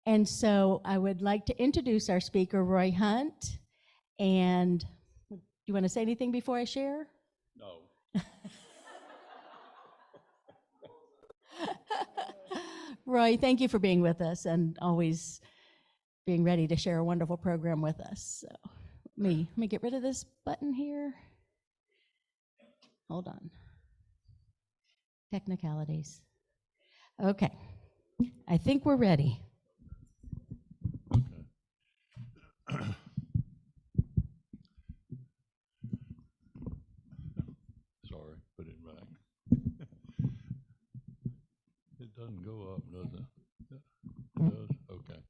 And so I would like to introduce our speaker, Roy Hunt. And do you want to say anything before I share? No. Roy, thank you for being with us and always being ready to share a wonderful program with us. So let me get rid of this button here. Hold on. Technicalities. Okay. I think we're ready. Okay. Sorry, put it back. It doesn't go up, does it? It does? Okay.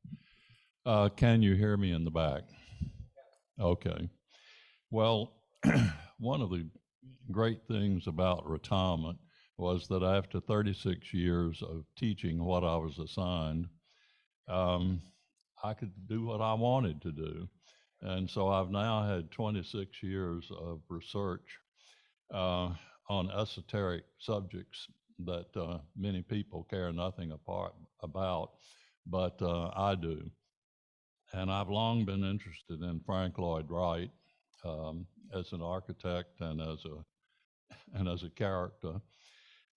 Can you hear me in the back? Okay. Well, one of the great things about retirement was that after 36 years of teaching what I was assigned, I could do what I wanted to do. And so I've now had 26 years of research on esoteric subjects that many people care nothing about, but I do. And I've long been interested in Frank Lloyd Wright as an architect and as a character.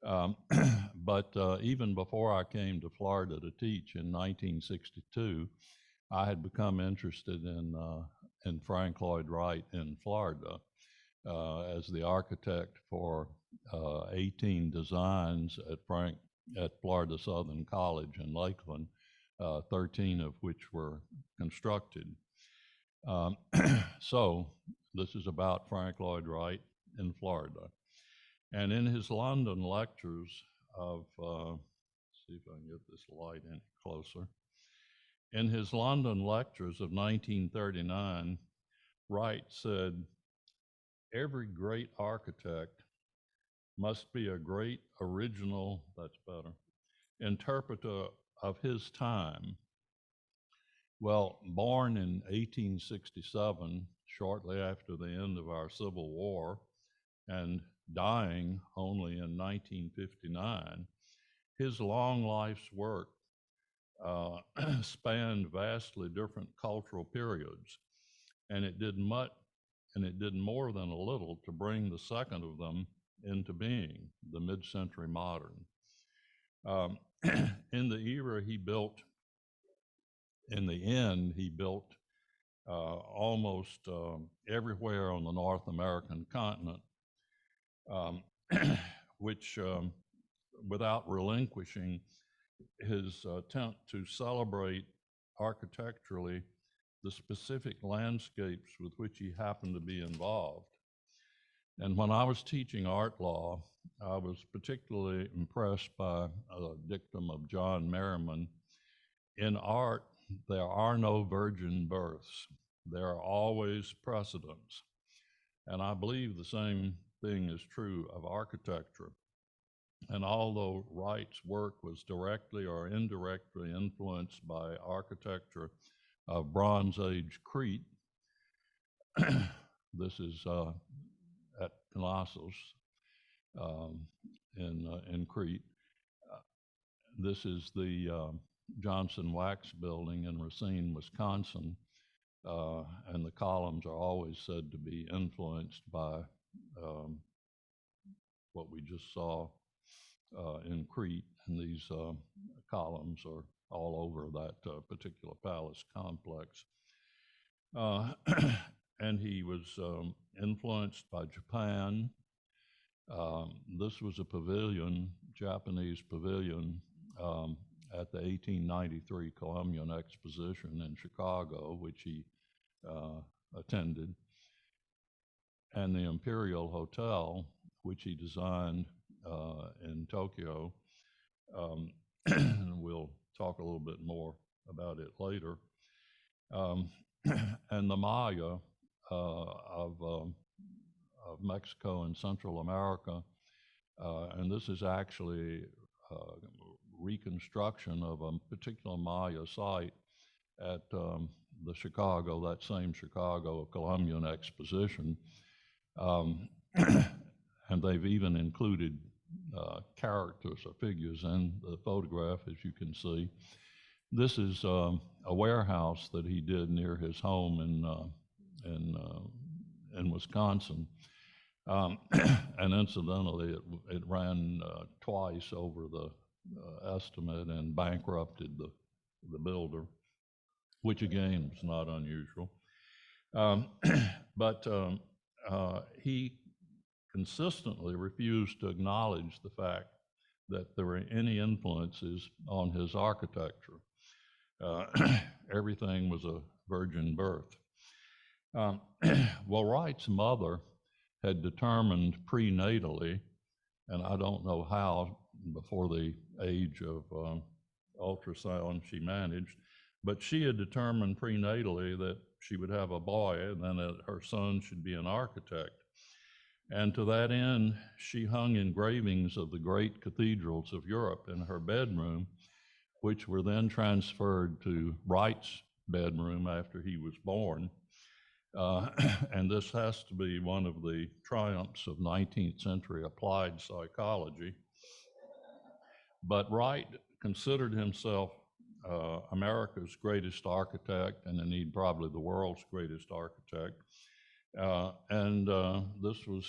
But even before I came to Florida to teach in 1962, I had become interested in Frank Lloyd Wright in Florida as the architect for 18 designs at Florida Southern College in Lakeland, 13 of which were constructed. So this is about Frank Lloyd Wright in Florida. And in his London lectures of, see if I can get this light in closer. In his London lectures of 1939, Wright said, "Every great architect must be a great original," that's better, "interpreter of his time." Well, born in 1867, shortly after the end of our Civil War, and dying only in 1959, his long life's work spanned vastly different cultural periods, and it did more than a little to bring the second of them into being, the mid-century modern. In the era he built, in the end, he built almost everywhere on the North American continent, which, without relinquishing his attempt to celebrate architecturally the specific landscapes with which he happened to be involved. And when I was teaching art law, I was particularly impressed by a dictum of John Merriman. In art, there are no virgin births. There are always precedents. And I believe the same thing is true of architecture. And although Wright's work was directly or indirectly influenced by architecture of Bronze Age Crete, this is at Knossos in Crete. This is the Johnson Wax Building in Racine, Wisconsin, and the columns are always said to be influenced by what we just saw in Crete, and these columns are all over that particular palace complex. And he was influenced by Japan. This was a pavilion, Japanese pavilion, at the 1893 Columbian Exposition in Chicago, which he attended, and the Imperial Hotel, which he designed in Tokyo. And we'll talk a little bit more about it later. And the Maya of Mexico and Central America. And this is actually reconstruction of a particular Maya site at the Chicago, that same Chicago Columbian Exposition. And they've even included characters or figures in the photograph, as you can see. This is a warehouse that he did near his home in Wisconsin. And incidentally, it ran twice over the estimate and bankrupted the builder, which again was not unusual. But he consistently refused to acknowledge the fact that there were any influences on his architecture. Everything was a virgin birth. Well, Wright's mother had determined prenatally, and I don't know how before the age of ultrasound she managed, but she had determined prenatally that she would have a boy and then that her son should be an architect. And to that end, she hung engravings of the great cathedrals of Europe in her bedroom, which were then transferred to Wright's bedroom after he was born. And this has to be one of the triumphs of 19th century applied psychology. But Wright considered himself America's greatest architect, and indeed probably the world's greatest architect. And this was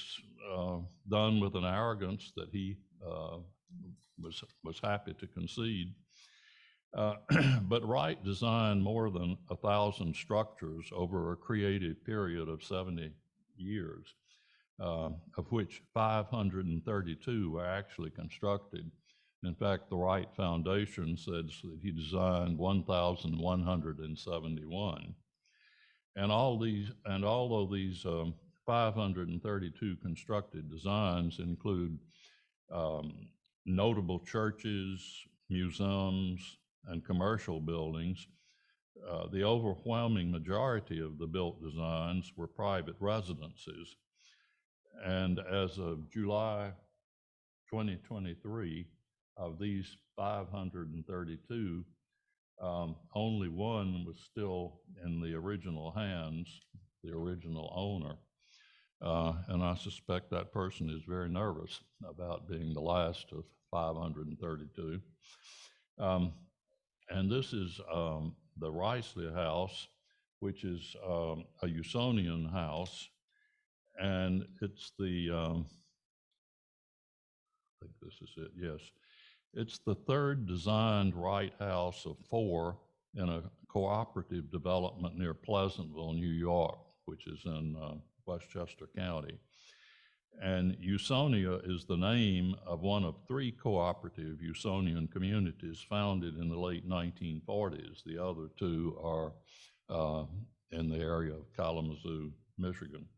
done with an arrogance that he was happy to concede. But Wright designed more than 1,000 structures over a creative period of 70 years, of which 532 were actually constructed. In fact, the Wright Foundation says that he designed 1,171. And although these 532 constructed designs include notable churches, museums, and commercial buildings, the overwhelming majority of the built designs were private residences. And as of July 2023, of these 532, only one was still in the original hands, the original owner. And I suspect that person is very nervous about being the last of 532. And this is the Risley House, which is a Usonian house. And it's the, I think this is it, yes. It's the third designed Wright house of 4 in a cooperative development near Pleasantville, New York, which is in Westchester County. And Usonia is the name of one of 3 cooperative Usonian communities founded in the late 1940s. The other 2 are in the area of Kalamazoo, Michigan.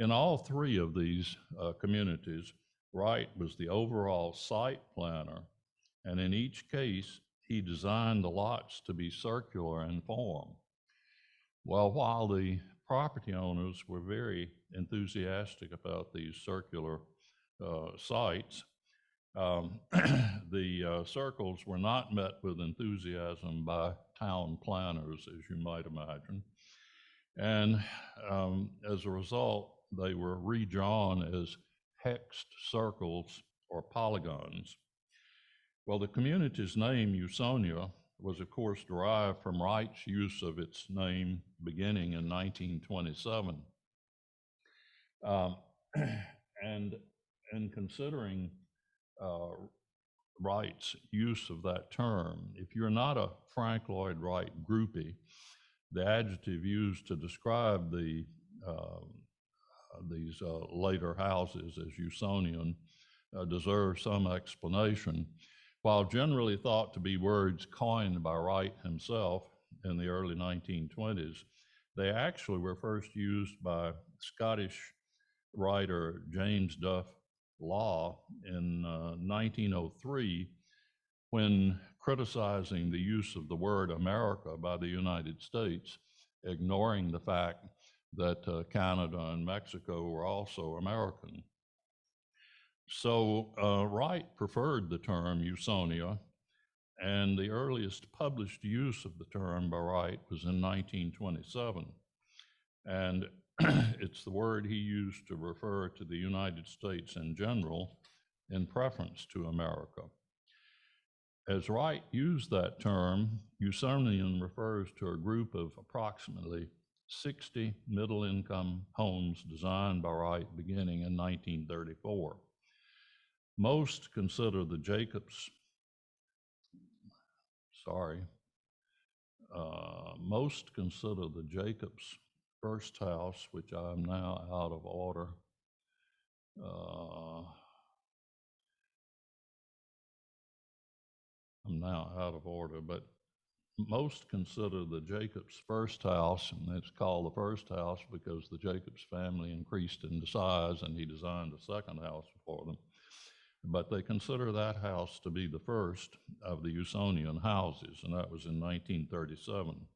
In all 3 of these communities, Wright was the overall site planner, and in each case, he designed the lots to be circular in form. Well, while the property owners were very enthusiastic about these circular sites, the circles were not met with enthusiasm by town planners, as you might imagine. And as a result, they were redrawn as hexed circles or polygons. Well, the community's name, Usonia, was of course derived from Wright's use of its name beginning in 1927. And in considering Wright's use of that term, if you're not a Frank Lloyd Wright groupie, the adjective used to describe these later houses as Usonian deserves some explanation. While generally thought to be words coined by Wright himself in the early 1920s, they actually were first used by Scottish writer James Duff Law in 1903 when criticizing the use of the word America by the United States, ignoring the fact that Canada and Mexico were also American. So Wright preferred the term Usonia, and the earliest published use of the term by Wright was in 1927. And it's the word he used to refer to the United States in general in preference to America. As Wright used that term, Usonian refers to a group of approximately 60 middle-income homes designed by Wright beginning in 1934. Most consider the Jacobs first house, which I'm now out of order. But most consider the Jacobs first house, and it's called the first house because the Jacobs family increased in size and he designed a second house for them. But they consider that house to be the first of the Usonian houses, and that was in 1937.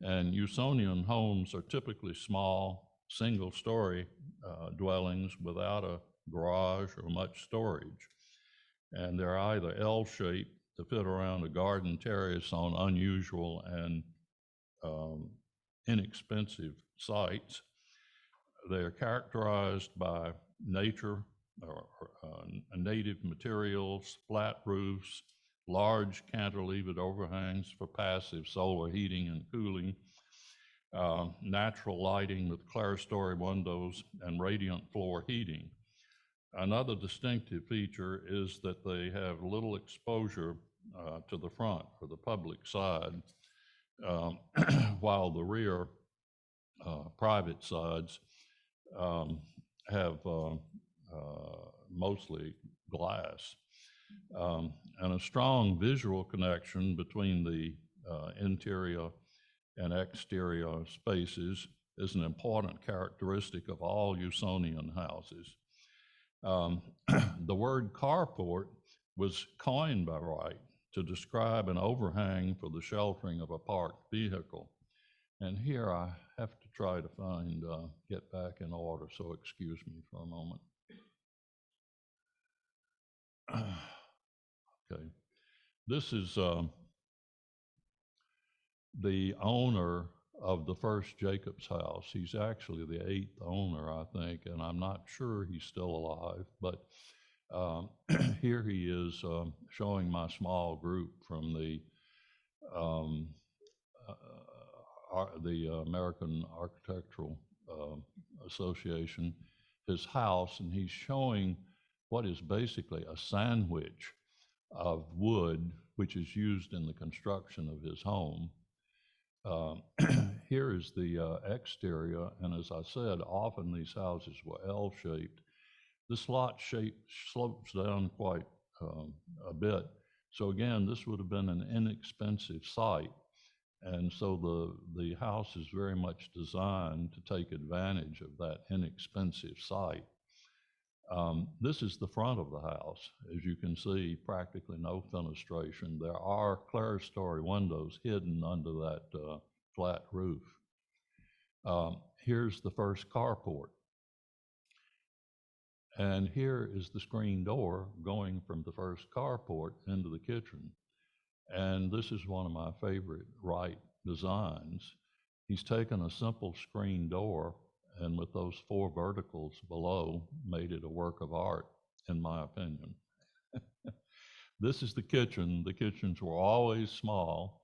And Usonian homes are typically small, single-story dwellings without a garage or much storage. And they're either L-shaped to fit around a garden terrace on unusual and inexpensive sites. They are characterized by nature or native materials, flat roofs, large cantilevered overhangs for passive solar heating and cooling, natural lighting with clerestory windows, and radiant floor heating. Another distinctive feature is that they have little exposure to the front or the public side, while the rear private sides have mostly glass. And a strong visual connection between the interior and exterior spaces is an important characteristic of all Usonian houses. The word carport was coined by Wright to describe an overhang for the sheltering of a parked vehicle. And here I have to try to find, get back in order, so excuse me for a moment. Okay, this is the owner of the first Jacobs house. He's actually the 8th owner, I think, and I'm not sure he's still alive, but here he is showing my small group from the American Architectural Association, his house, and he's showing what is basically a sandwich of wood, which is used in the construction of his home. Here is the exterior, and as I said, often these houses were L-shaped. This lot shape slopes down quite a bit. So again, this would have been an inexpensive site. And so the house is very much designed to take advantage of that inexpensive site. This is the front of the house. As you can see, practically no fenestration. There are clerestory windows hidden under that flat roof. Here's the first carport. And here is the screen door going from the first carport into the kitchen. And this is one of my favorite Wright designs. He's taken a simple screen door and with those 4 verticals below, made it a work of art, in my opinion. This is the kitchen. The kitchens were always small.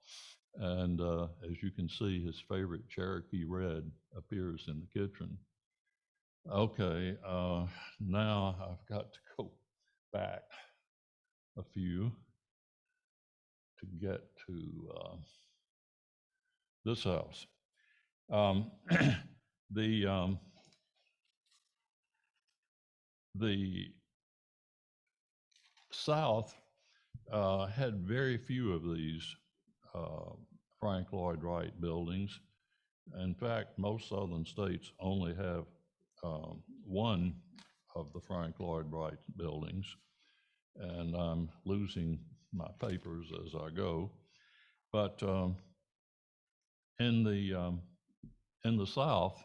And as you can see, his favorite Cherokee red appears in the kitchen. Okay, now I've got to go back a few to get to this house. The South had very few of these Frank Lloyd Wright buildings. In fact, most southern states only have one of the Frank Lloyd Wright buildings, and I'm losing my papers as I go. But in the South,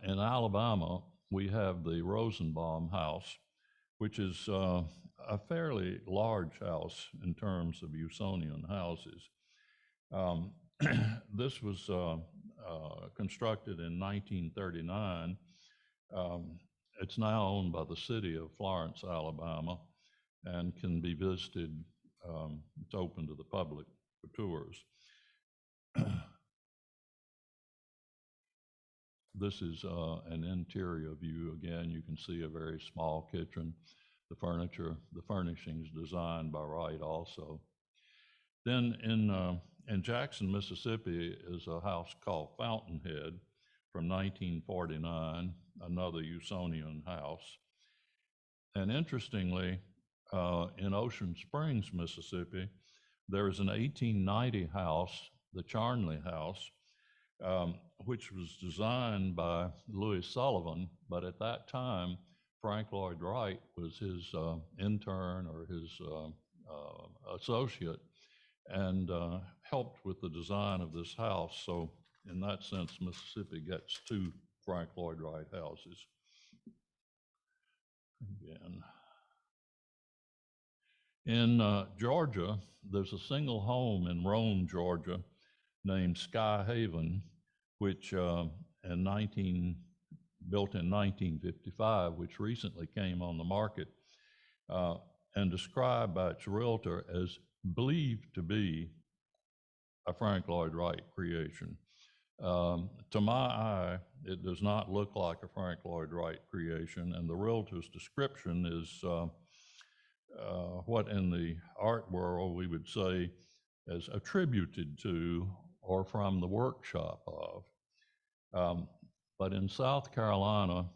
in Alabama, we have the Rosenbaum House, which is a fairly large house in terms of Usonian houses. This was constructed in 1939. It's now owned by the city of Florence, Alabama, and can be visited it's open to the public for tours. This is an interior view. Again, you can see a very small kitchen. The furnishings designed by Wright also. Then in Jackson, Mississippi is a house called Fountainhead from 1949, another Usonian house. And interestingly, in Ocean Springs, Mississippi, there is an 1890 house, the Charnley House, which was designed by Louis Sullivan, but at that time, Frank Lloyd Wright was his intern or his associate, and helped with the design of this house. So in that sense, Mississippi gets two Frank Lloyd Wright houses. Again. In Georgia, there's a single home in Rome, Georgia, named Sky Haven, which built in 1955, which recently came on the market, and described by its realtor as believed to be a Frank Lloyd Wright creation. To my eye, it does not look like a Frank Lloyd Wright creation, and the realtor's description is what in the art world we would say as attributed to or from the workshop of. But in South Carolina,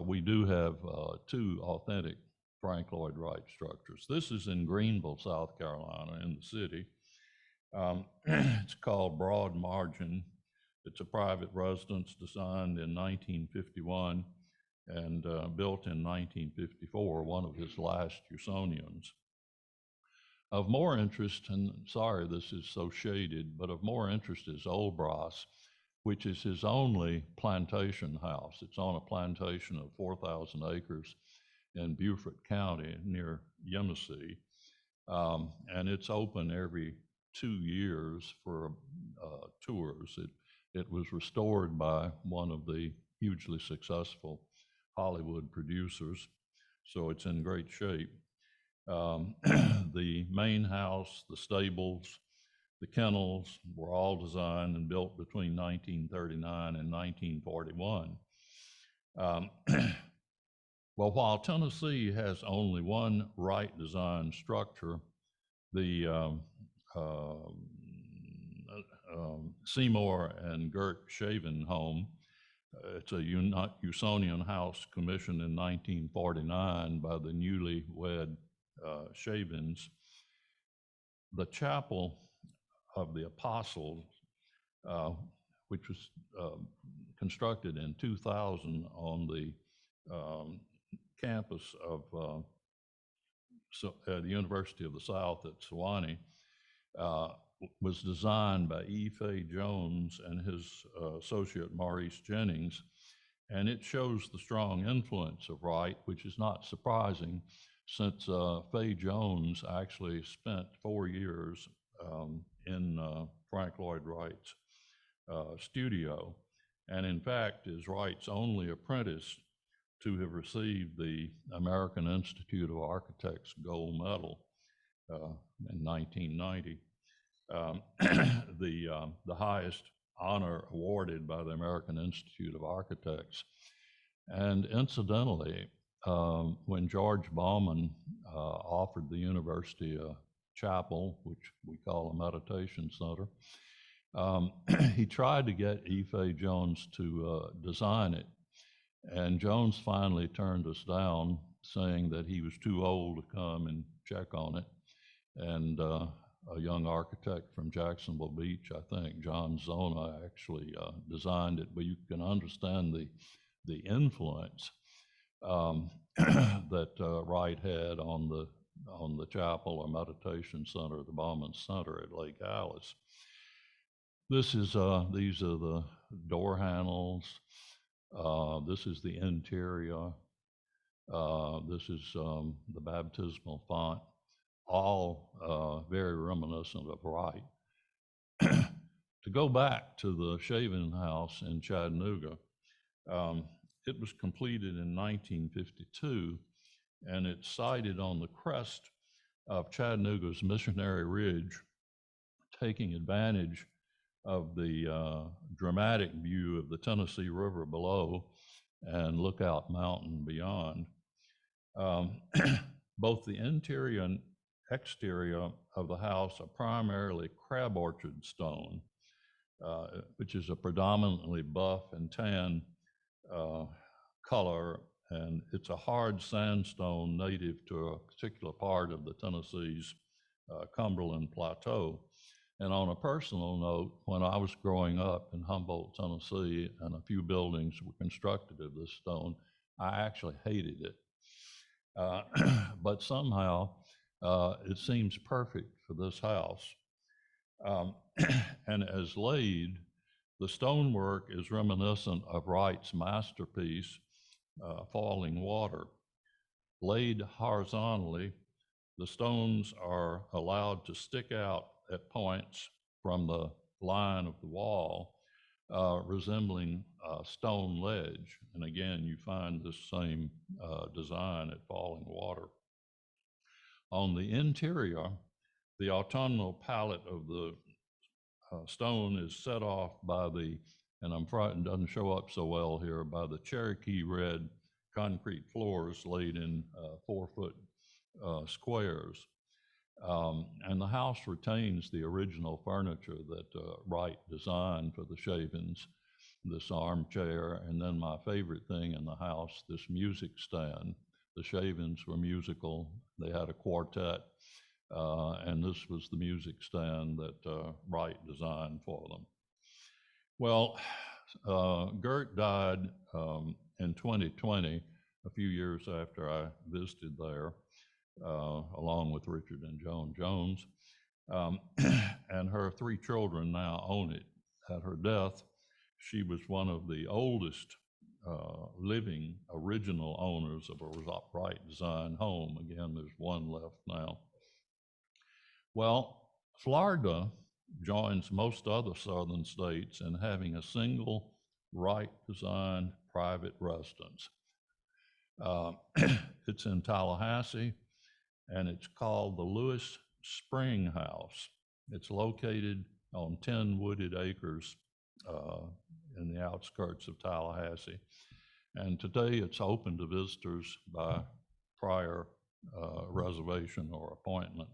we do have two authentic Frank Lloyd Wright structures. This is in Greenville, South Carolina, in the city. It's called Broad Margin. It's a private residence designed in 1951 and built in 1954, one of his last Usonians. Of more interest, and sorry this is so shaded, but of more interest is Old Brass, which is his only plantation house. It's on a plantation of 4,000 acres in Beaufort County near Yemassee. And it's open every 2 years for tours. It was restored by one of the hugely successful Hollywood producers, so it's in great shape. The main house, the stables, the kennels were all designed and built between 1939 and 1941. Well, while Tennessee has only one Wright design structure, the Seymour and Gert Shaven home, it's a Usonian house commissioned in 1949 by the newlywed Shavins. The Chapel of the Apostles, which was constructed in 2000 on the campus of the University of the South at Sewanee, was designed by E. Fay Jones and his associate Maurice Jennings, and it shows the strong influence of Wright, which is not surprising since Fay Jones actually spent 4 years in Frank Lloyd Wright's studio, and in fact is Wright's only apprentice to have received the American Institute of Architects Gold Medal in 1990. The highest honor awarded by the American Institute of Architects. And incidentally, when George Bauman offered the university a chapel, which we call a meditation center, he tried to get E. Fay Jones to design it. And Jones finally turned us down, saying that he was too old to come and check on it. And a young architect from Jacksonville Beach, I think, John Zona, actually designed it. But you can understand the influence that Wright had on the chapel or meditation center, the Bauman Center at Lake Alice. These are the door handles. This is the interior. This is the baptismal font, all very reminiscent of Wright. To go back to the Shaven House in Chattanooga, it was completed in 1952, and it's sited on the crest of Chattanooga's Missionary Ridge, taking advantage of the dramatic view of the Tennessee River below and Lookout Mountain beyond. Both the interior and exterior of the house are primarily crab orchard stone, which is a predominantly buff and tan color, and it's a hard sandstone native to a particular part of the Tennessee's Cumberland Plateau. And on a personal note, when I was growing up in Humboldt, Tennessee, and a few buildings were constructed of this stone, I actually hated it. But somehow it seems perfect for this house. And as laid, the stonework is reminiscent of Wright's masterpiece, Falling Water. Laid horizontally, the stones are allowed to stick out at points from the line of the wall, resembling a stone ledge. And again, you find this same design at Falling Water. On the interior, the autumnal palette of the stone is set off by the, and I'm frightened it doesn't show up so well here, by the Cherokee red concrete floors laid in 4-foot squares. And the house retains the original furniture that Wright designed for the Shavens, this armchair, and then my favorite thing in the house, this music stand. The Shavens were musical. They had a quartet, and this was the music stand that Wright designed for them. Well, Gert died in 2020, a few years after I visited there, along with Richard and Joan Jones. And her 3 children now own it. At her death, she was one of the oldest living original owners of a Wright design home. Again, there's one left now. Well, Florida joins most other southern states in having a single Wright designed private residence. It's in Tallahassee, and it's called the Lewis Spring House. It's located on 10 wooded acres in the outskirts of Tallahassee. And today it's open to visitors by prior reservation or appointment.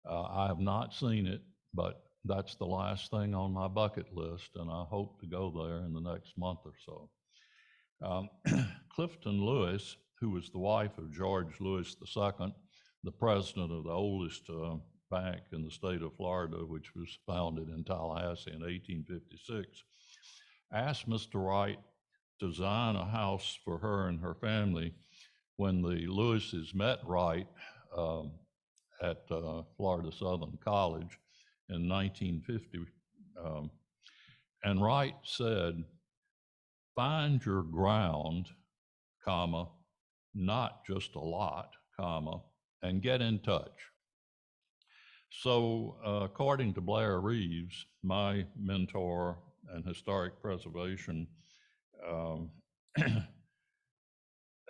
I have not seen it, but that's the last thing on my bucket list, and I hope to go there in the next month or so. Clifton Lewis, who was the wife of George Lewis II, the president of the oldest bank in the state of Florida, which was founded in Tallahassee in 1856, asked Mr. Wright to design a house for her and her family when the Lewises met Wright at Florida Southern College in 1950. And Wright said, "Find your ground, comma, not just a lot, comma, and get in touch." So according to Blair Reeves, my mentor and historic preservation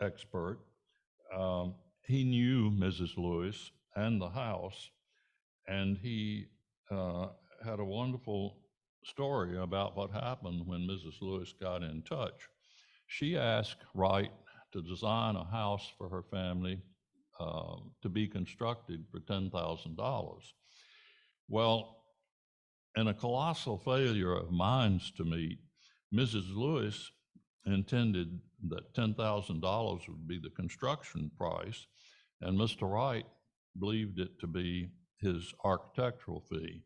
expert, he knew Mrs. Lewis and the house, and he had a wonderful story about what happened when Mrs. Lewis got in touch. She asked Wright to design a house for her family to be constructed for $10,000. Well, in a colossal failure of minds to meet, Mrs. Lewis intended that $10,000 would be the construction price, and Mr. Wright believed it to be his architectural fee.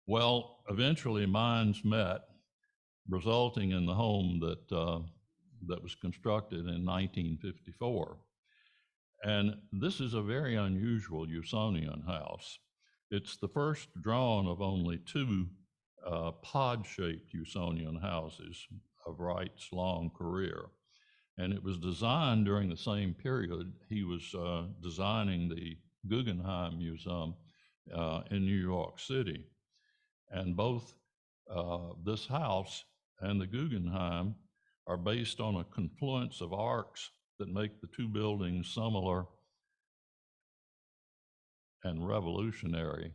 Well, eventually minds met, resulting in the home that was constructed in 1954. And this is a very unusual Usonian house. It's the first drawn of only 2 pod-shaped Usonian houses of Wright's long career. And it was designed during the same period he was designing the Guggenheim Museum in New York City. And both this house and the Guggenheim are based on a confluence of arcs that make the two buildings similar and revolutionary.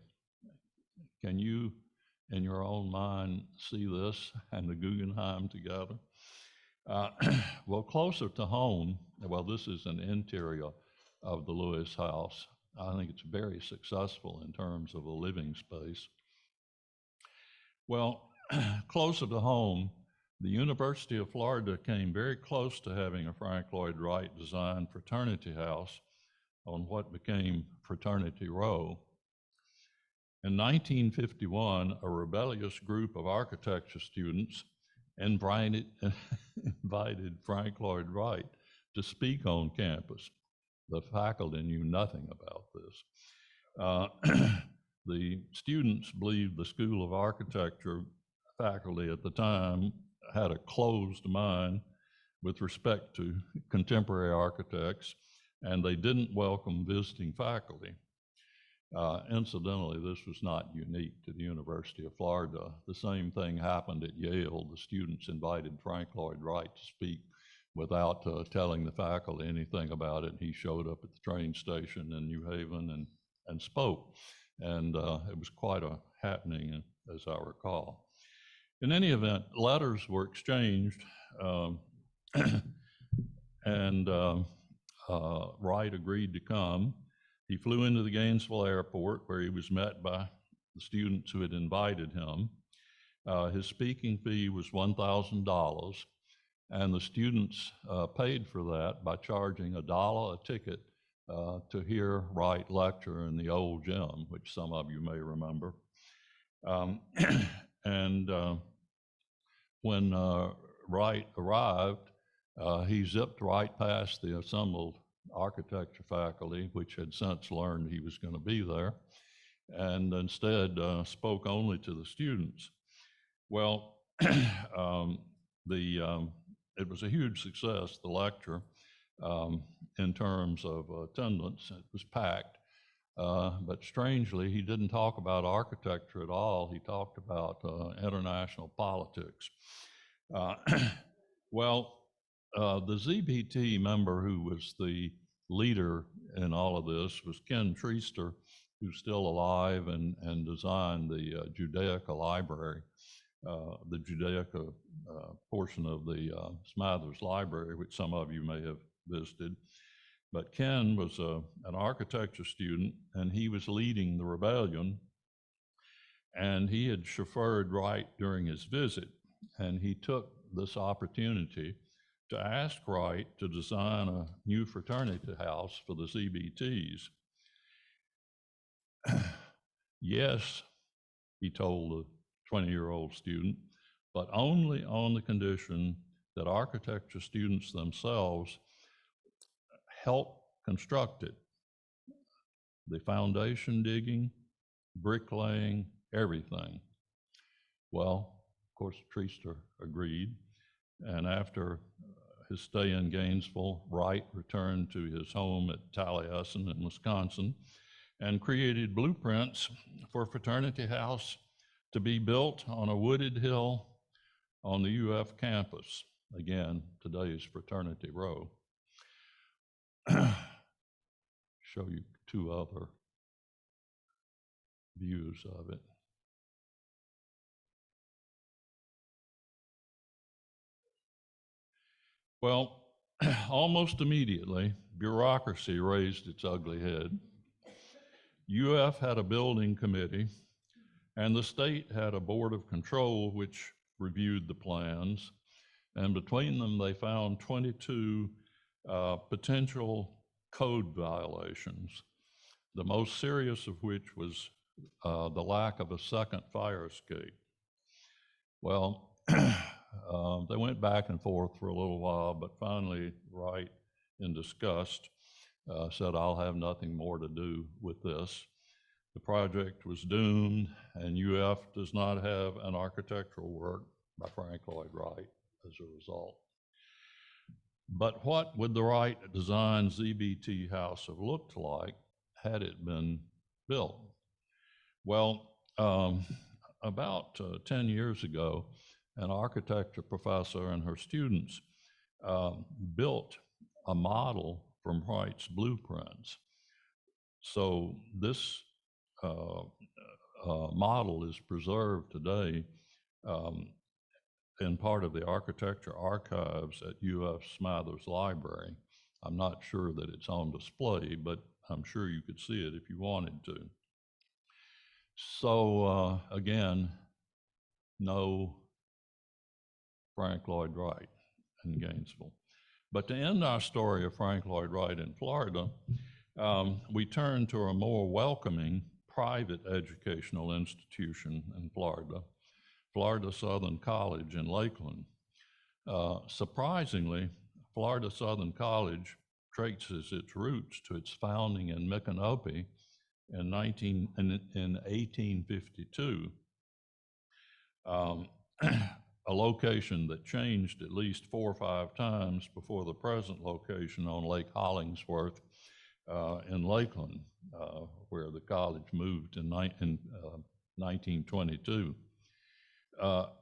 Can you, in your own mind, see this and the Guggenheim together? Well, closer to home, well, this is an interior of the Lewis House. I think it's very successful in terms of a living space. Well, closer to home, the University of Florida came very close to having a Frank Lloyd Wright designed fraternity house on what became Fraternity Row. In 1951, a rebellious group of architecture students invited Frank Lloyd Wright to speak on campus. The faculty knew nothing about this. The students believed the School of Architecture faculty at the time had a closed mind with respect to contemporary architects, and they didn't welcome visiting faculty. Incidentally, this was not unique to the University of Florida. The same thing happened at Yale. The students invited Frank Lloyd Wright to speak without telling the faculty anything about it. He showed up at the train station in New Haven and spoke. And it was quite a happening, as I recall. In any event, letters were exchanged, and Wright agreed to come. He flew into the Gainesville airport, where he was met by the students who had invited him. His speaking fee was $1,000, and the students paid for that by charging $1 a ticket to hear Wright lecture in the old gym, which some of you may remember. When Wright arrived, he zipped right past the assembled architecture faculty, which had since learned he was going to be there, and instead spoke only to the students. Well, it was a huge success, the lecture, in terms of attendance. It was packed, but strangely, he didn't talk about architecture at all. He talked about international politics. Well, the ZBT member who was the leader in all of this was Ken Treaster, who's still alive and designed the Judaica Library, the Judaica portion of the Smathers Library, which some of you may have visited. But Ken was an architecture student, and he was leading the rebellion, and he had chauffeured Wright during his visit, and he took this opportunity to ask Wright to design a new fraternity house for the ZBTs. Yes, he told the 20-year-old student, but only on the condition that architecture students themselves help construct it. The foundation digging, bricklaying, everything. Well, of course, Treaster agreed, and after his stay in Gainesville, Wright returned to his home at Taliesin in Wisconsin and created blueprints for a fraternity house to be built on a wooded hill on the UF campus. Again, today's Fraternity Row. Show you two other views of it. Well, almost immediately, bureaucracy raised its ugly head. UF had a building committee, and the state had a board of control which reviewed the plans, and between them they found 22 potential code violations, the most serious of which was the lack of a second fire escape. Well, they went back and forth for a little while, but finally Wright, in disgust, said, "I'll have nothing more to do with this." The project was doomed, and UF does not have an architectural work by Frank Lloyd Wright as a result. But what would the Wright designed ZBT house have looked like had it been built? Well, about 10 years ago, an architecture professor and her students built a model from White's blueprints. So this model is preserved today in part of the architecture archives at UF Smathers Library. I'm not sure that it's on display, but I'm sure you could see it if you wanted to. So again, no Frank Lloyd Wright in Gainesville. But to end our story of Frank Lloyd Wright in Florida, we turn to a more welcoming private educational institution in Florida, Florida Southern College in Lakeland. Surprisingly, Florida Southern College traces its roots to its founding in Micanopy in 1852, a location that changed at least 4 or 5 times before the present location on Lake Hollingsworth in Lakeland, where the college moved in 1922.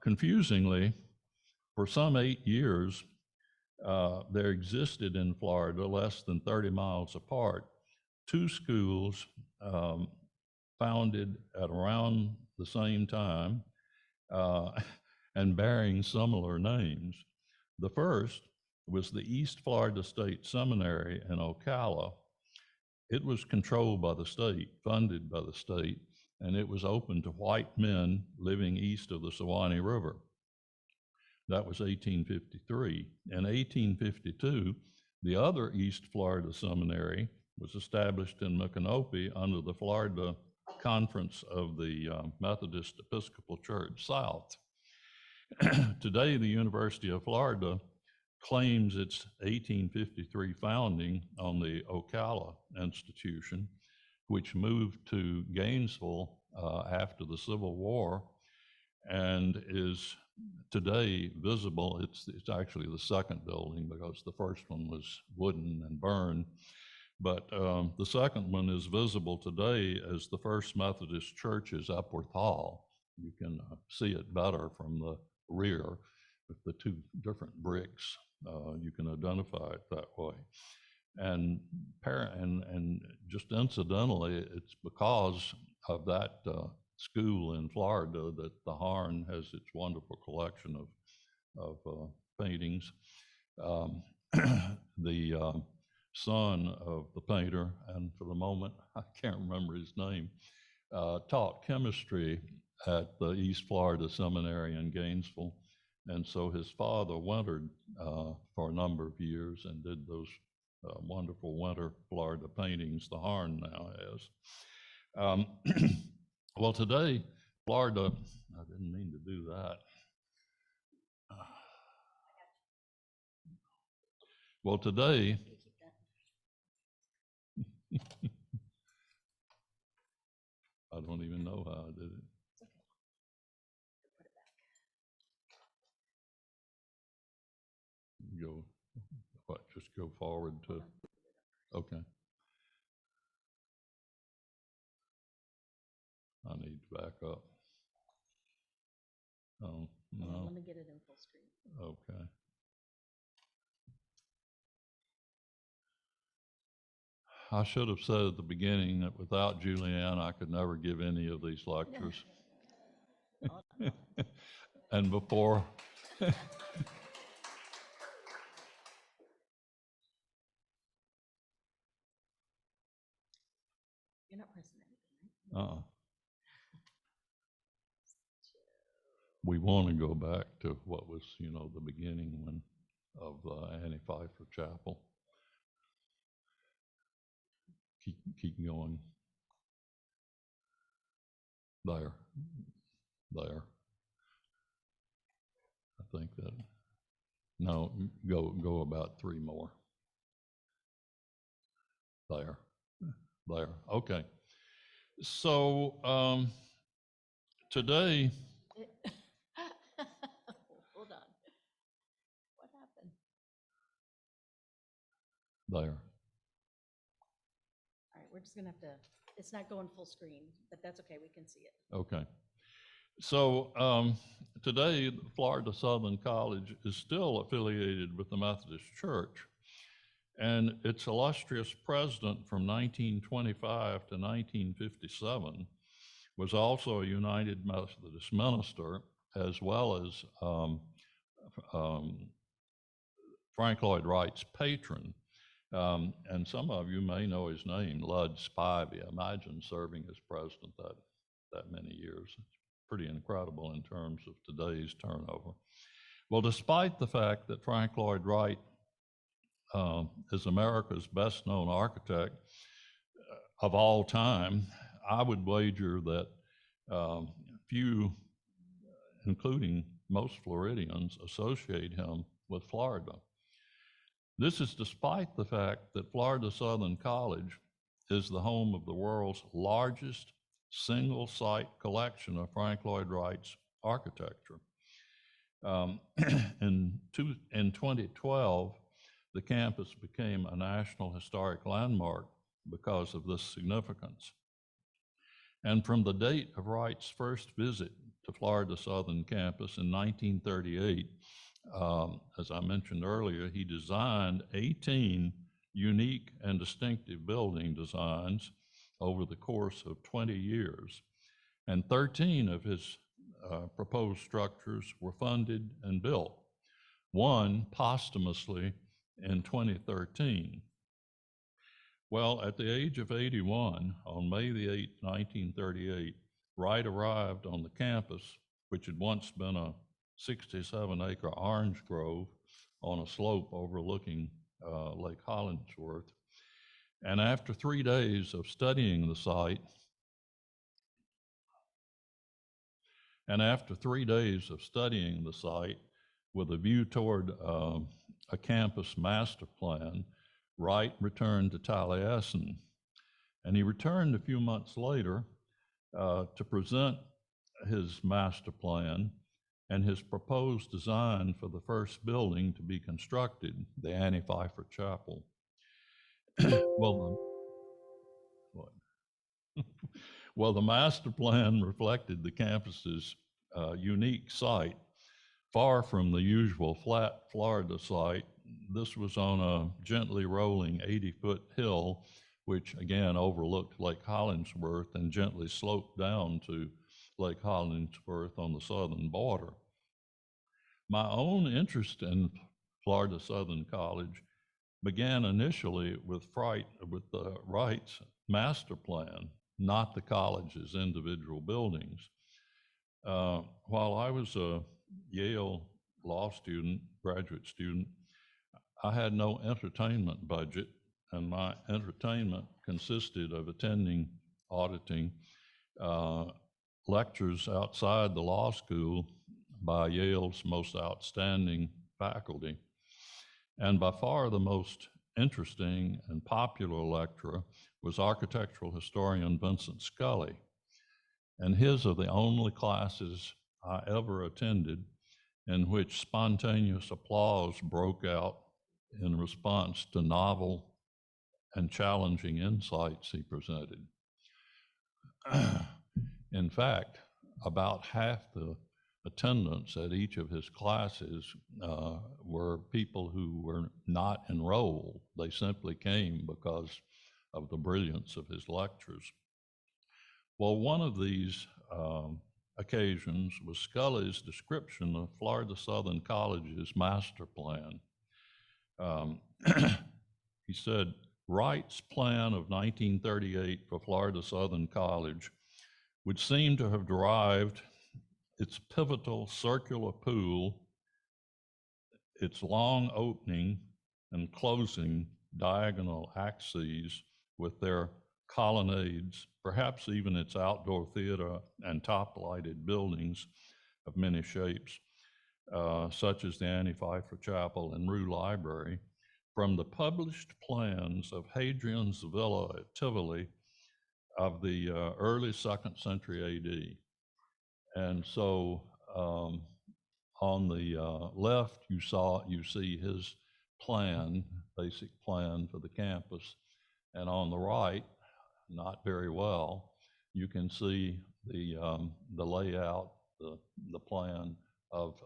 Confusingly, for some 8 years, there existed in Florida, less than 30 miles apart, 2 schools founded at around the same time and bearing similar names. The first was the East Florida State Seminary in Ocala. It was controlled by the state, funded by the state, and it was open to white men living east of the Suwannee River. That was 1853. In 1852, the other East Florida Seminary was established in Micanopy under the Florida Conference of the Methodist Episcopal Church South. Today, the University of Florida claims its 1853 founding on the Ocala institution, which moved to Gainesville after the Civil War and is today visible. It's actually the second building because the first one was wooden and burned. But the second one is visible today as the First Methodist Church's Epworth Hall. You can see it better from the rear with the 2 different bricks. You can identify it that way. And just incidentally, it's because of that school in Florida that the Harn has its wonderful collection of paintings. The son of the painter, and for the moment, I can't remember his name, taught chemistry at the East Florida Seminary in Gainesville. And so his father wintered for a number of years and did those wonderful winter Florida paintings the Harn now has. Well, today, Florida, I didn't mean to do that. Well, today, I don't even know how I did it. Go, what, just go forward to, okay. I need to back up. Oh, no. Let me get it in full screen. Okay. I should have said at the beginning that without Julianne, I could never give any of these lectures. And before, You're not pressing anything, right? we want to go back to what was, the beginning of Annie Pfeiffer Chapel. Keep going. There. I think that. No, go about 3 more. There. Okay. So today. Hold on. What happened? There. All right, we're just gonna have to, it's not going full screen, but that's okay, we can see it. Okay. So today, Florida Southern College is still affiliated with the Methodist Church. And its illustrious president from 1925 to 1957 was also a United Methodist minister, as well as Frank Lloyd Wright's patron. And some of you may know his name, Lud Spivey. Imagine serving as president that many years. It's pretty incredible in terms of today's turnover. Well, despite the fact that Frank Lloyd Wright is America's best known architect of all time, I would wager that few, including most Floridians, associate him with Florida. This is despite the fact that Florida Southern College is the home of the world's largest single site collection of Frank Lloyd Wright's architecture. In 2012, the campus became a National Historic Landmark because of this significance. And from the date of Wright's first visit to Florida Southern Campus in 1938, as I mentioned earlier, he designed 18 unique and distinctive building designs over the course of 20 years. And 13 of his proposed structures were funded and built, one posthumously in 2013. Well, at the age of 81, on May the 8th, 1938, Wright arrived on the campus, which had once been a 67-acre orange grove on a slope overlooking Lake Hollingsworth. And after 3 days of studying the site, with a view toward a campus master plan, Wright returned to Taliesin. And he returned a few months later to present his master plan and his proposed design for the first building to be constructed, the Annie Pfeiffer Chapel. Well, the master plan reflected the campus's unique site. Far from the usual flat Florida site, this was on a gently rolling 80-foot hill, which again overlooked Lake Hollingsworth and gently sloped down to Lake Hollingsworth on the southern border. My own interest in Florida Southern College began initially with Wright's master plan, not the college's individual buildings. While I was a Yale law student, graduate student, I had no entertainment budget, and my entertainment consisted of attending, auditing lectures outside the law school by Yale's most outstanding faculty. And by far the most interesting and popular lecturer was architectural historian Vincent Scully. And his are the only classes I ever attended in which spontaneous applause broke out in response to novel and challenging insights he presented. In fact, about half the attendants at each of his classes were people who were not enrolled. They simply came because of the brilliance of his lectures. Well, one of these occasions was Scully's description of Florida Southern College's master plan. He said, Wright's plan of 1938 for Florida Southern College would seem to have derived its pivotal circular pool, its long opening and closing diagonal axes with their colonnades, perhaps even its outdoor theater and top-lighted buildings of many shapes, such as the Annie Pfeiffer Chapel and Rue Library, from the published plans of Hadrian's Villa at Tivoli of the early 2nd century AD. And so on the left, you see his plan, basic plan for the campus. And on the right, not very well, you can see the layout, the plan of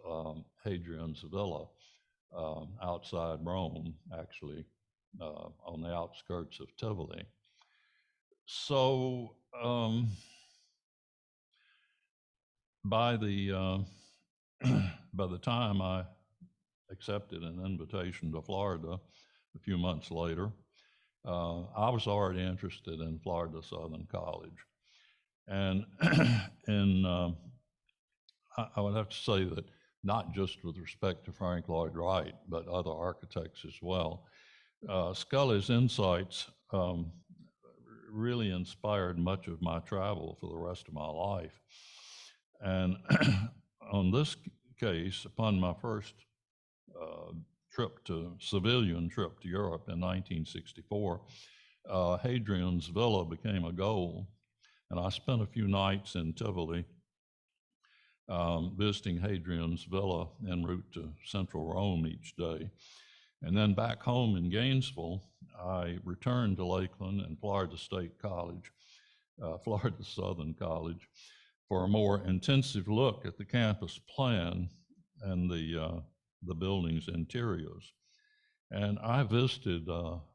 Hadrian's Villa outside Rome, actually on the outskirts of Tivoli. So by the by the time I accepted an invitation to Florida a few months later, I was already interested in Florida Southern College. And I would have to say that not just with respect to Frank Lloyd Wright, but other architects as well, Scully's insights really inspired much of my travel for the rest of my life. And on this case, upon my first civilian trip to Europe in 1964, Hadrian's Villa became a goal. And I spent a few nights in Tivoli visiting Hadrian's Villa en route to central Rome each day. And then back home in Gainesville, I returned to Lakeland and Florida State College, Florida Southern College, for a more intensive look at the campus plan and the building's interiors. And I visited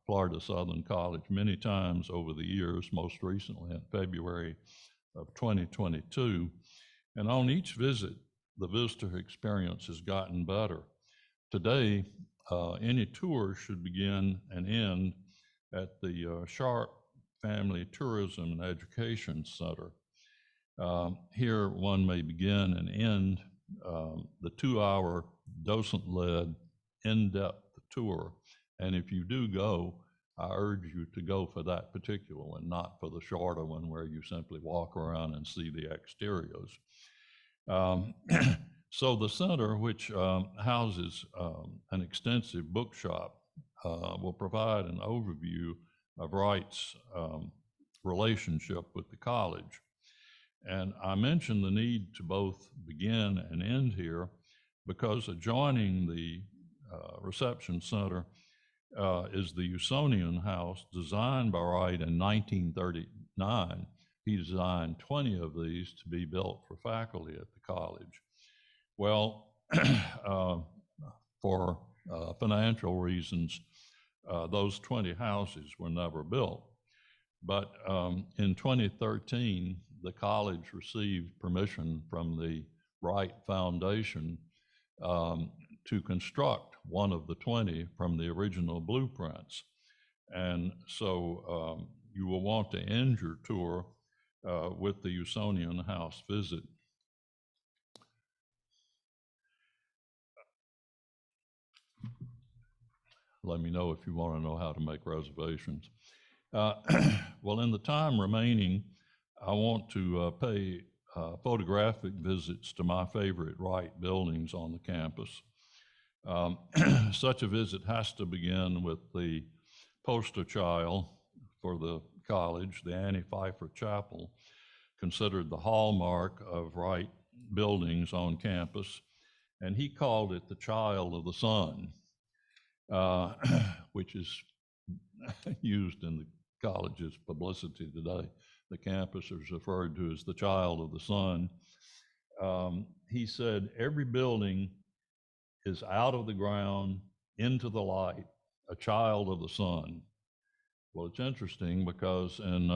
Florida Southern College many times over the years, most recently in February of 2022. And on each visit, the visitor experience has gotten better. Today, any tour should begin and end at the Sharp Family Tourism and Education Center. Here, one may begin and end the 2-hour docent-led in-depth tour. And if you do go, I urge you to go for that particular one, not for the shorter one where you simply walk around and see the exteriors. So the center, which houses an extensive bookshop, will provide an overview of Wright's relationship with the college. And I mentioned the need to both begin and end here because adjoining the reception center is the Usonian House, designed by Wright in 1939. He designed 20 of these to be built for faculty at the college. Well, for financial reasons, those 20 houses were never built. But in 2013, the college received permission from the Wright Foundation to construct one of the 20 from the original blueprints. And so you will want to end your tour with the Usonian House visit. Let me know if you want to know how to make reservations. Well, in the time remaining, I want to pay photographic visits to my favorite Wright buildings on the campus. Such a visit has to begin with the poster child for the college, the Annie Pfeiffer Chapel, considered the hallmark of Wright buildings on campus, and he called it the child of the sun, which is used in the college's publicity today. The campus is referred to as the child of the sun. He said, every building is out of the ground, into the light, a child of the sun. Well, it's interesting because in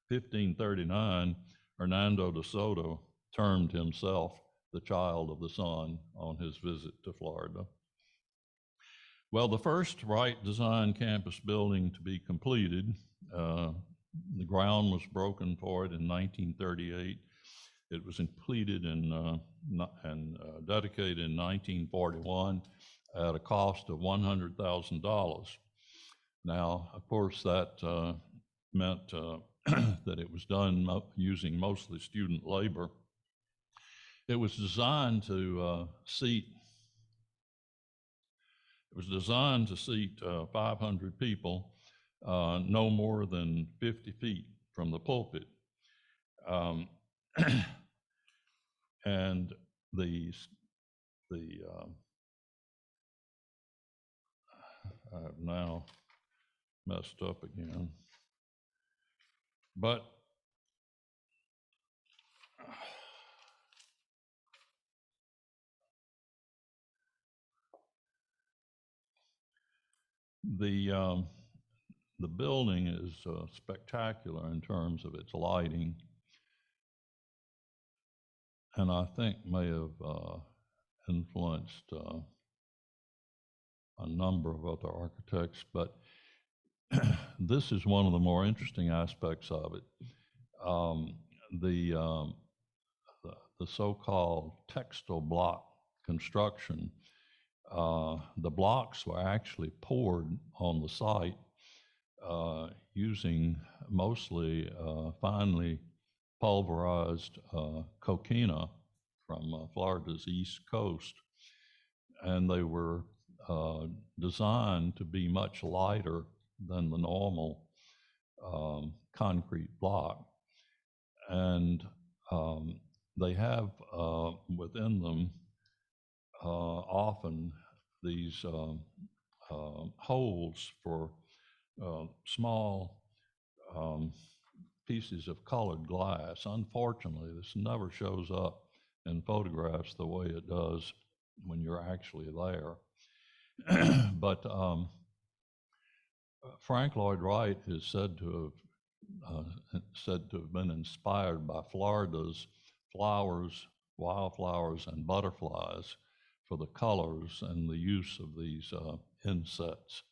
1539, Hernando de Soto termed himself the child of the sun on his visit to Florida. Well, the first Wright design campus building to be completed, the ground was broken for it in 1938. It was completed and dedicated in 1941 at a cost of $100,000. Now, of course, that meant that it was done using mostly student labor. It was designed to seat 500 people, no more than 50 feet from the pulpit. And I've now messed up again. But The building is spectacular in terms of its lighting, and I think may have influenced a number of other architects, but this is one of the more interesting aspects of it. Um, the, um, the so-called textile block construction, the blocks were actually poured on the site using mostly finely pulverized coquina from Florida's east coast. And they were designed to be much lighter than the normal concrete block. And they have within them often these holes for small pieces of colored glass. Unfortunately, this never shows up in photographs the way it does when you're actually there. But Frank Lloyd Wright is said to have been inspired by Florida's flowers, wildflowers, and butterflies for the colors and the use of these insets.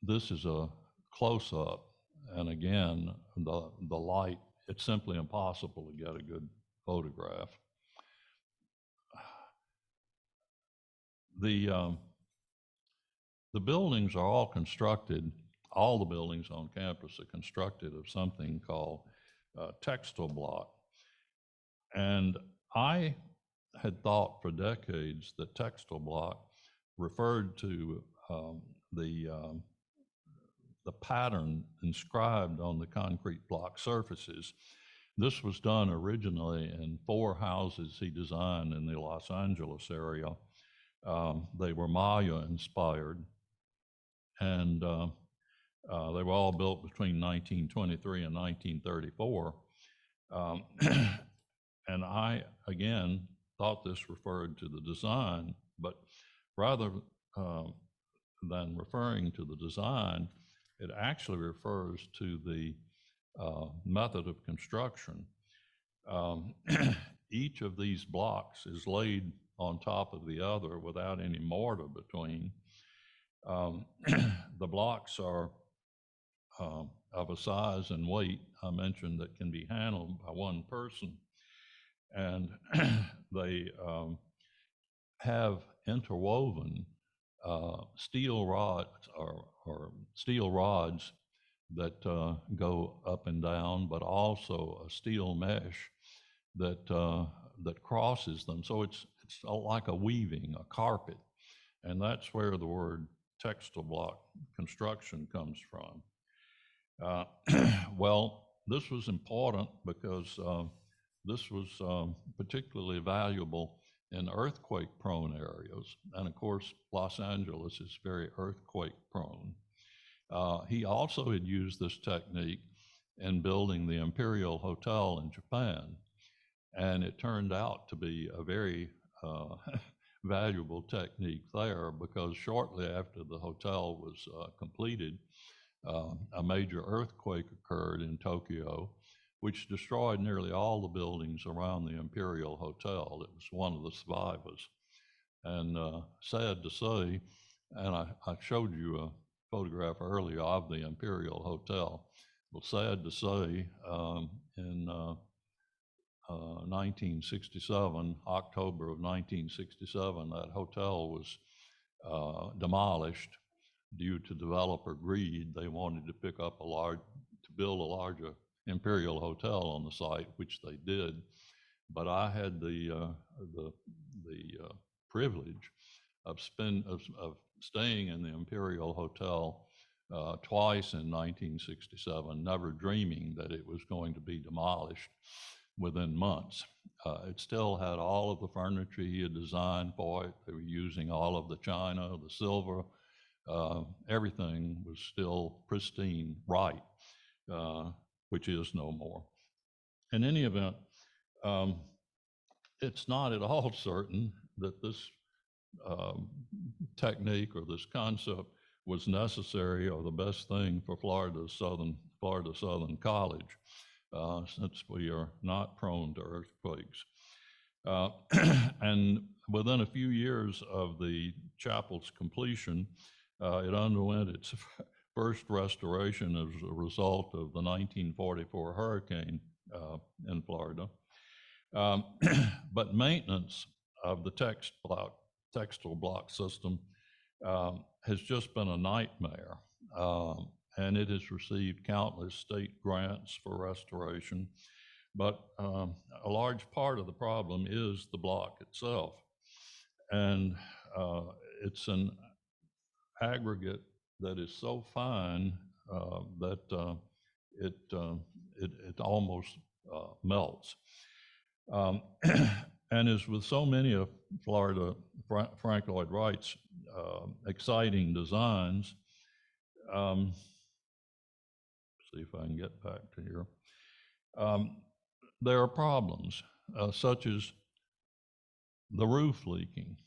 This is a close-up, and again, the light, it's simply impossible to get a good photograph. The buildings are all constructed, all the buildings on campus are constructed of something called textile block. And I had thought for decades that textile block referred to the pattern inscribed on the concrete block surfaces. This was done originally in 4 houses he designed in the Los Angeles area. They were Maya inspired, and they were all built between 1923 and 1934. And I, again, thought this referred to the design, but rather than referring to the design, it actually refers to the method of construction. Each of these blocks is laid on top of the other without any mortar between. The blocks are of a size and weight, I mentioned, that can be handled by one person. And they have interwoven steel rods or steel rods that go up and down, but also a steel mesh that that crosses them. So it's like a weaving, a carpet, and that's where the word textile block construction comes from. Well, this was important because this was particularly valuable in earthquake-prone areas. And of course, Los Angeles is very earthquake-prone. He also had used this technique in building the Imperial Hotel in Japan. And it turned out to be a very valuable technique there, because shortly after the hotel was completed, a major earthquake occurred in Tokyo, which destroyed nearly all the buildings around the Imperial Hotel. It was one of the survivors. And sad to say, and I showed you a photograph earlier of the Imperial Hotel. Well, sad to say, in 1967, October of 1967, that hotel was demolished due to developer greed. They wanted to build a larger Imperial Hotel on the site, which they did. But I had the privilege of staying in the Imperial Hotel twice in 1967, never dreaming that it was going to be demolished within months. It still had all of the furniture he had designed for it. They were using all of the china, the silver, everything was still pristine, right, which is no more. In any event, it's not at all certain that this technique or this concept was necessary or the best thing for Florida Southern College, since we are not prone to earthquakes. And within a few years of the chapel's completion, it underwent its first restoration as a result of the 1944 hurricane in Florida. But maintenance of the textile block system has just been a nightmare. And it has received countless state grants for restoration. But a large part of the problem is the block itself. And it's an aggregate that is so fine that it almost melts. And as with so many of Florida Frank Lloyd Wright's exciting designs, see if I can get back to here. There are problems such as the roof leaking.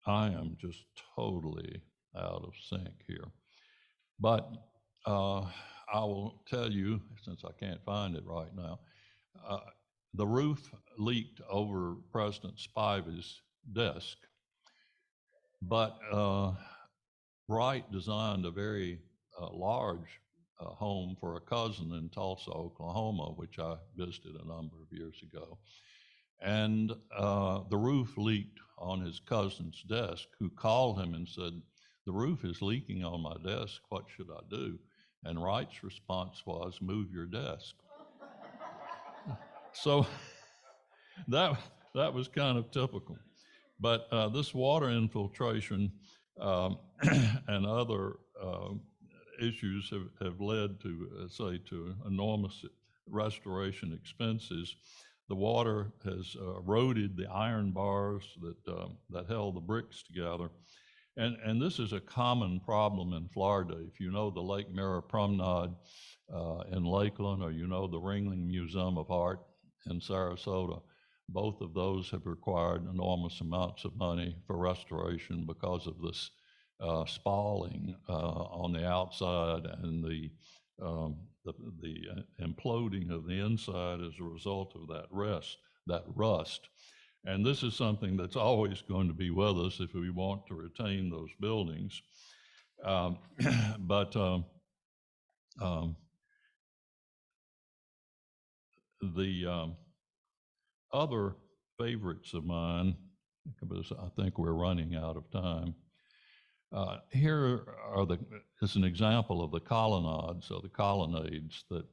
I am just totally out of sync here. But I will tell you, since I can't find it right now, the roof leaked over President Spivey's desk, but Wright designed a very large home for a cousin in Tulsa, Oklahoma, which I visited a number of years ago. And the roof leaked on his cousin's desk, who called him and said, "The roof is leaking on my desk, what should I do?" And Wright's response was, "Move your desk." So that was kind of typical. But this water infiltration and other issues have led to, say, to enormous restoration expenses. The water has eroded the iron bars that held the bricks together. And this is a common problem in Florida. If you know the Lake Mirror Promenade in Lakeland, or you know the Ringling Museum of Art in Sarasota, both of those have required enormous amounts of money for restoration because of this spalling on the outside and the imploding of the inside as a result of that rust. And this is something that's always going to be with us if we want to retain those buildings. But the other favorites of mine, because I think we're running out of time, here is an example of the colonnades, or the colonnades that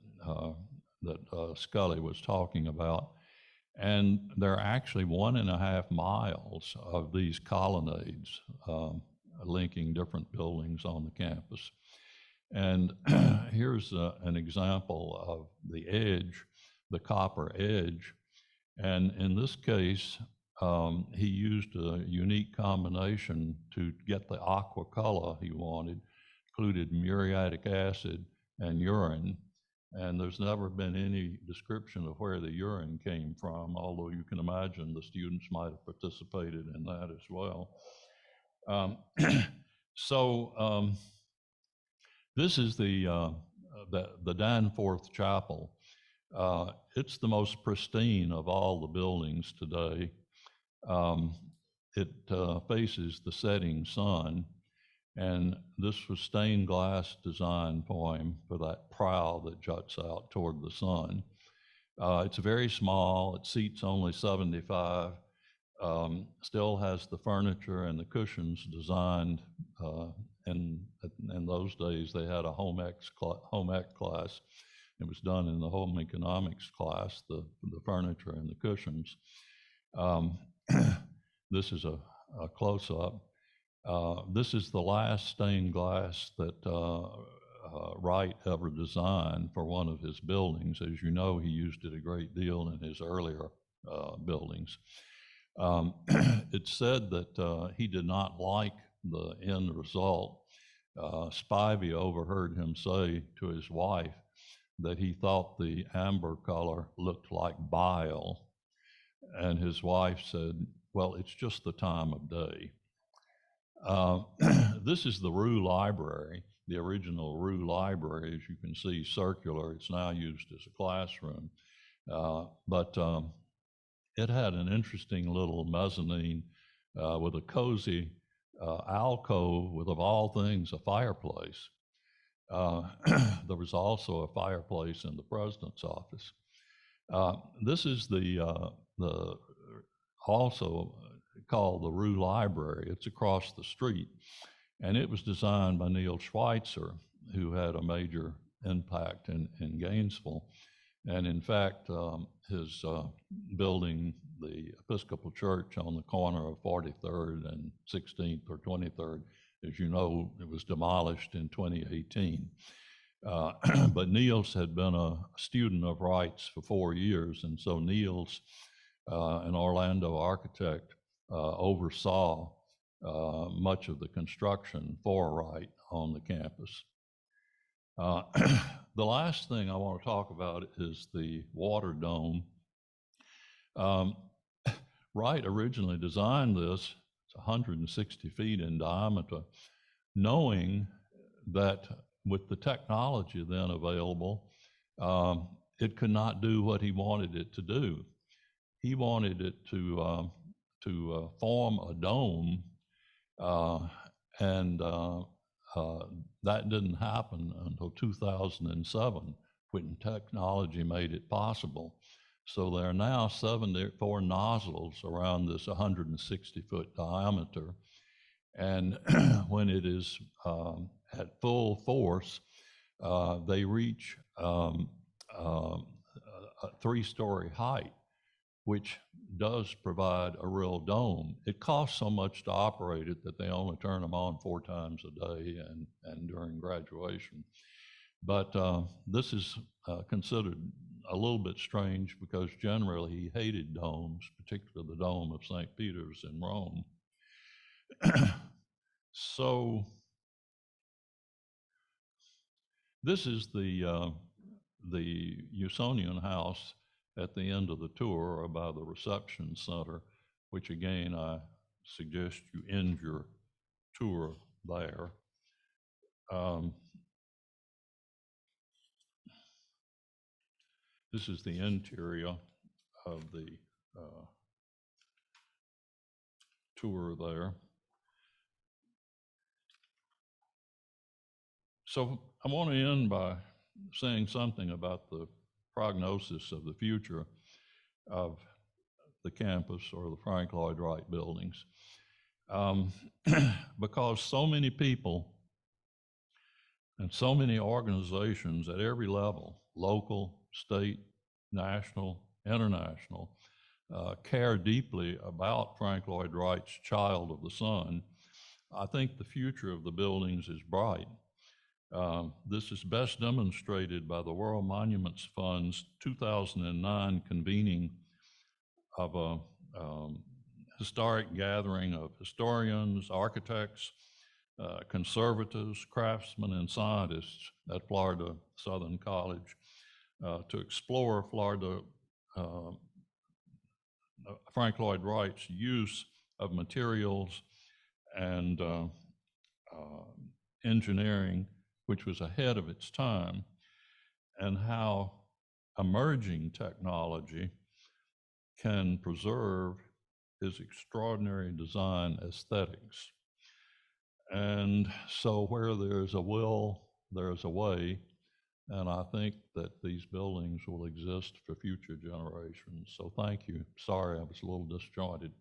Scully was talking about. And there are actually 1.5 miles of these colonnades linking different buildings on the campus. And here's an example of the edge, the copper edge. And in this case, he used a unique combination to get the aqua color he wanted, included muriatic acid and urine. And there's never been any description of where the urine came from, although you can imagine the students might have participated in that as well. This is the Danforth Chapel. It's the most pristine of all the buildings today. It faces the setting sun, and this was stained glass design poem for that prow that juts out toward the sun. It's very small. It seats only 75. Still has the furniture and the cushions designed. In those days, they had a home ec class. It was done in the home economics class, the furniture and the cushions. This is a close-up. This is the last stained glass that Wright ever designed for one of his buildings. As you know, he used it a great deal in his earlier buildings. It's said that he did not like the end result. Spivey overheard him say to his wife that he thought the amber color looked like bile. And his wife said, well, it's just the time of day. This is the Rue Library, the original Rue Library, as you can see, circular. It's now used as a classroom. But it had an interesting little mezzanine with a cozy alcove with, of all things, a fireplace. There was also a fireplace in the president's office. This is the also called the Rue Library. It's across the street, and it was designed by Neil Schweitzer, who had a major impact in Gainesville. And in fact, his building, the Episcopal Church on the corner of 43rd and 16th or 23rd, as you know, it was demolished in 2018. But Niels had been a student of Wright's for 4 years, and so Niels, an Orlando architect, oversaw much of the construction for Wright on the campus. The last thing I want to talk about is the water dome. Wright originally designed this, it's 160 feet in diameter, knowing that with the technology then available, it could not do what he wanted it to do. He wanted it to form a dome, and that didn't happen until 2007, when technology made it possible. So there are now 74 nozzles around this 160-foot diameter, and when it is at full force, they reach a 3-story height, which does provide a real dome. It costs so much to operate it that they only turn them on 4 times a day and during graduation. But this is considered a little bit strange because generally he hated domes, particularly the Dome of St. Peter's in Rome. So this is the Usonian House at the end of the tour, or by the reception center, which again, I suggest you end your tour there. This is the interior of the tour there. So I want to end by saying something about the prognosis of the future of the campus or the Frank Lloyd Wright buildings. Because so many people and so many organizations at every level, local, state, national, international, care deeply about Frank Lloyd Wright's Child of the Sun, I think the future of the buildings is bright. This is best demonstrated by the World Monuments Fund's 2009 convening of a historic gathering of historians, architects, conservators, craftsmen, and scientists at Florida Southern College to explore Frank Lloyd Wright's use of materials and engineering, which was ahead of its time, and how emerging technology can preserve his extraordinary design aesthetics. And so where there's a will, there's a way, and I think that these buildings will exist for future generations. So thank you. Sorry, I was a little disjointed.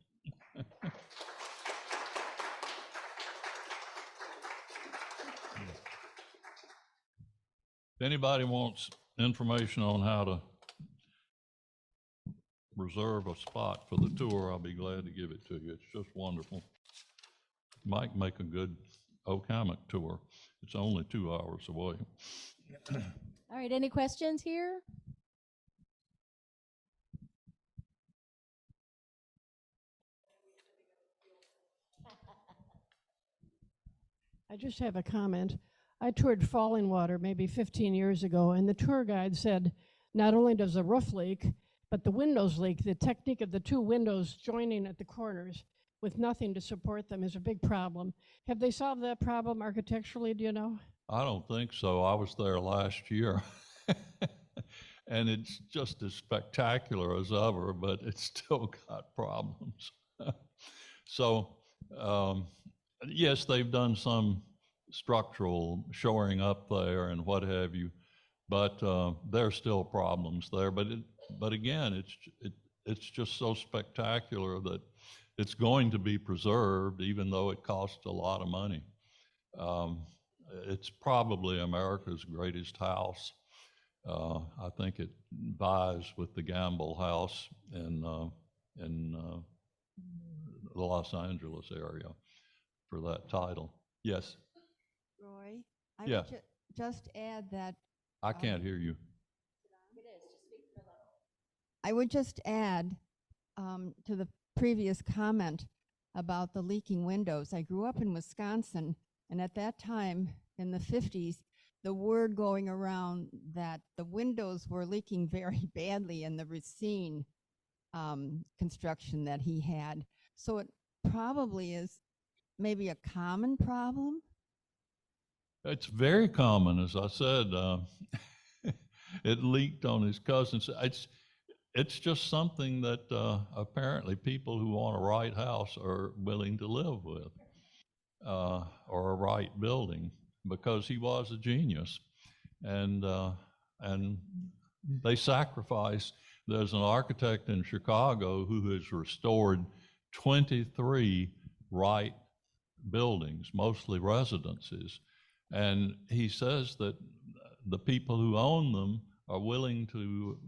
If anybody wants information on how to reserve a spot for the tour, I'll be glad to give it to you. It's just wonderful. Might make a good Oak Hammock tour. It's only 2 hours away. All right, any questions here? I just have a comment. I toured Falling Water maybe 15 years ago, and the tour guide said not only does the roof leak, but the windows leak. The technique of the two windows joining at the corners with nothing to support them is a big problem. Have they solved that problem architecturally, do you know? I don't think so. I was there last year. And it's just as spectacular as ever, but it's still got problems. So, um, yes, they've done some structural shoring up there and what have you, but there are still problems there. But again, it's just so spectacular that it's going to be preserved, even though it costs a lot of money. Um, it's probably America's greatest house. I think it vies with the Gamble House in the Los Angeles area for that title. Yes, Roy, I Yeah. would just add that I can't hear you. I would just add to the previous comment about the leaking windows. I grew up in Wisconsin, and at that time in the 50s, the word going around that the windows were leaking very badly in the Racine construction that he had. So it probably is maybe a common problem. It's very common, as I said. It leaked on his cousins. It's just something that apparently people who want a right house are willing to live with, or a right building, because he was a genius, and they sacrifice. There's an architect in Chicago who has restored 23 right buildings, mostly residences, and he says that the people who own them are willing to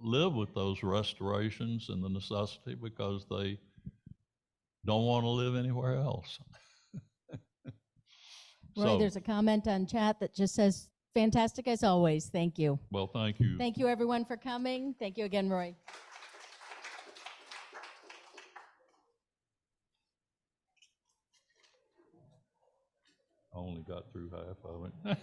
live with those restorations and the necessity because they don't want to live anywhere else. Roy, there's a comment on chat that just says, fantastic as always. Thank you. Well, thank you. Thank you, everyone, for coming. Thank you again, Roy. I only got through half of it.